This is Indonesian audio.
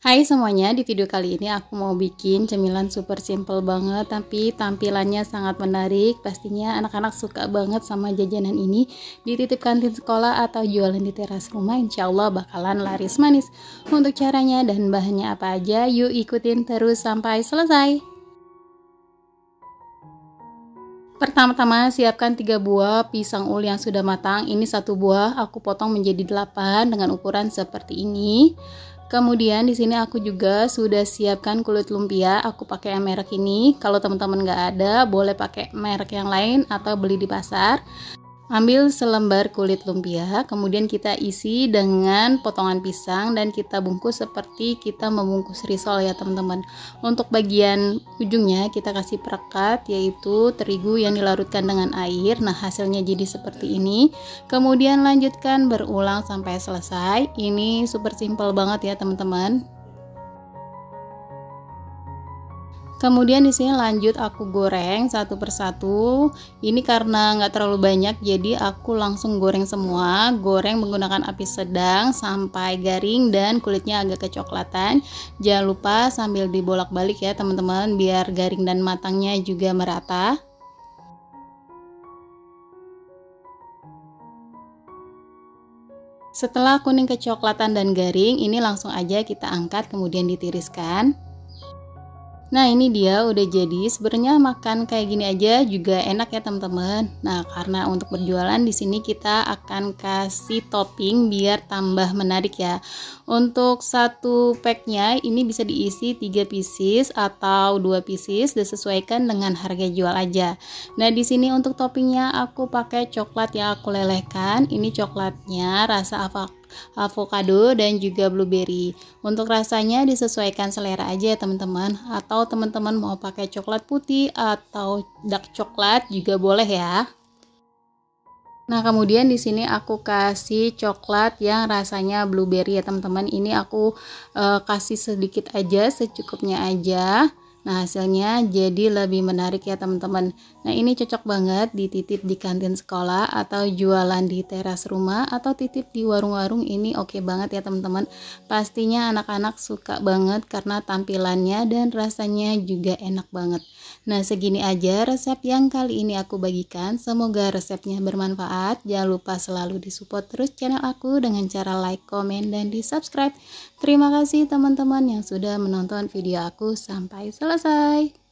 Hai semuanya, di video kali ini aku mau bikin cemilan super simple banget tapi tampilannya sangat menarik. Pastinya anak-anak suka banget sama jajanan ini. Dititip kantin sekolah atau jualan di teras rumah, insya Allah bakalan laris manis. Untuk caranya dan bahannya apa aja, yuk ikutin terus sampai selesai. Pertama-tama siapkan 3 buah pisang ul yang sudah matang. Ini satu buah aku potong menjadi 8 dengan ukuran seperti ini. Kemudian di sini aku juga sudah siapkan kulit lumpia. Aku pakai yang merek ini. Kalau teman-teman nggak ada, boleh pakai merek yang lain atau beli di pasar. Ambil selembar kulit lumpia, kemudian kita isi dengan potongan pisang dan kita bungkus seperti kita membungkus risol ya teman-teman. Untuk bagian ujungnya kita kasih perekat, yaitu terigu yang dilarutkan dengan air. Nah, hasilnya jadi seperti ini. Kemudian lanjutkan berulang sampai selesai. Ini super simple banget ya teman-teman. Kemudian di sini lanjut aku goreng satu persatu. Ini karena nggak terlalu banyak, jadi aku langsung goreng semua. Goreng menggunakan api sedang sampai garing dan kulitnya agak kecoklatan. Jangan lupa sambil dibolak-balik ya teman-teman, biar garing dan matangnya juga merata. Setelah kuning kecoklatan dan garing, ini langsung aja kita angkat kemudian ditiriskan. Nah, ini dia udah jadi. Sebenarnya makan kayak gini aja juga enak ya teman-teman. Nah, karena untuk berjualan di sini kita akan kasih topping biar tambah menarik ya. Untuk satu packnya ini bisa diisi 3 pieces atau 2 pieces, disesuaikan dengan harga jual aja. Nah, di sini untuk toppingnya aku pakai coklat yang aku lelehkan. Ini coklatnya rasa avocado dan juga blueberry. Untuk rasanya disesuaikan selera aja ya teman-teman, atau teman-teman mau pakai coklat putih atau dark coklat juga boleh ya. Nah, kemudian di sini aku kasih coklat yang rasanya blueberry ya teman-teman. Ini aku kasih sedikit aja, secukupnya aja. Nah, hasilnya jadi lebih menarik ya teman-teman. Nah, ini cocok banget dititip di kantin sekolah atau jualan di teras rumah atau titip di warung-warung. Ini oke banget ya teman-teman. Pastinya anak-anak suka banget karena tampilannya dan rasanya juga enak banget. Nah, segini aja resep yang kali ini aku bagikan. Semoga resepnya bermanfaat. Jangan lupa selalu disupport terus channel aku dengan cara like, komen, dan di subscribe. Terima kasih teman-teman yang sudah menonton video aku sampai selesai.